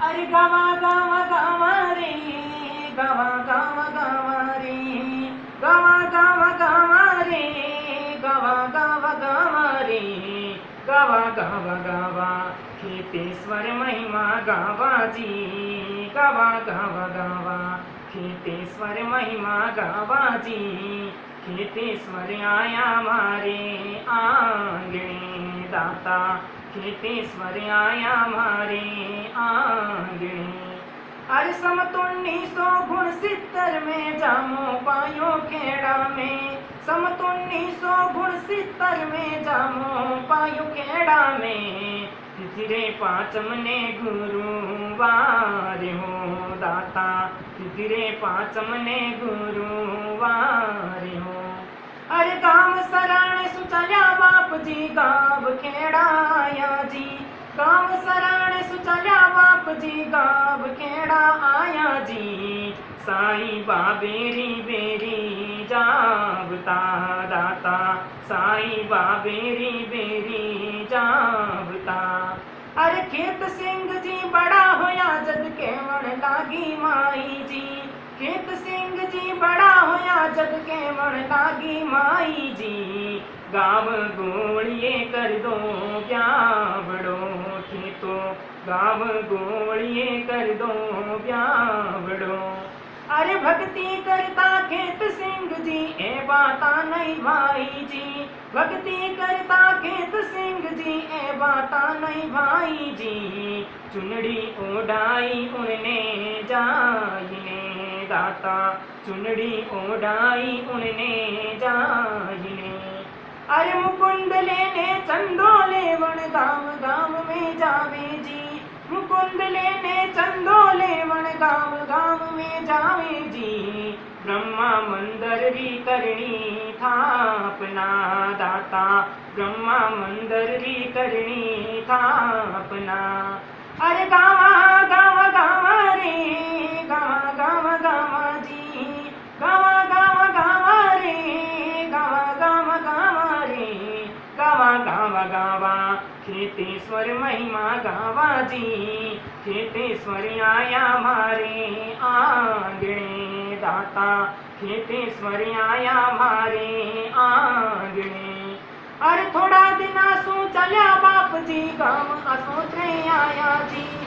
अरे गावा गावा गावा रे, गावा गावा गावा रे, गावा गावा गावा रे, गावा गावा गावा रे, गावा गावा गावा खेतेश्वर महिमा गावाजी, गावा गावा गावा खेतेश्वर महिमा गावाजी, खेतेश्वर आया मारे आंगणे दाता, खेतेश्वर आया मारे आंगणे। अरे समतुल्य 100 गुण 70 में जामो पायो खेड़ा में, समतुल्य 100 गुण 70 में जामो पायो खेड़ा में, तिथिरे पाचम ने गुरुवार हो दाता, तिथिरे पाचम ने गुरुवार हो। अरे गांव सराणे सुचल्या बाप जी गाव खेड़ाया जी, गांव सराणे सुचल्या बाप जी गाव खेड़ा आया जी, साई बाबेरी बेरी जावता दाता, साई बाबेरी बेरी जावता। अरे खेत सिंह जी बड़ा होया जद केवण लागी माई जी, खेत सिंह जी बड़ा होया जग के मन लागी माई जी, गाँव गोलिए कर दो ब्यावड़ो खेतो, गाँव गोलिए कर दो ब्यावड़ो। अरे भक्ति करता खेत सिंह जी ए बाता नहीं भाई जी, भक्ति करता खेत सिंह जी ए बाता नहीं भाई जी, चुनड़ी ओढ़ाई उनने जाइने दाता, चुनड़ी ओढ़ाई उनने जाइने। अरे मुकुंद लेने चंदोले वन गाँव गाँव में जावे जी, मुकुंद लेने चंदोले वन गाँव गाँव में जावे जी, ब्रह्मा मंदिर री करणी थापना दाता, ब्रह्मा मंदिर री करणी थापना। अरे गावा गावा गावा रे, गावा गावा गावा जी, गावा गावा गावा रे, गावा गावा गावा रे, गावा गावा गावा खेतेश्वर महिमा गावा जी, खेतेश्वर आया मारे आंगणे दाता, खेतेश्वर आया मारे आंगणे। अरे थोड़ा दिन आसू चल्या बाप जी गाँव आसोत्रे आया जी।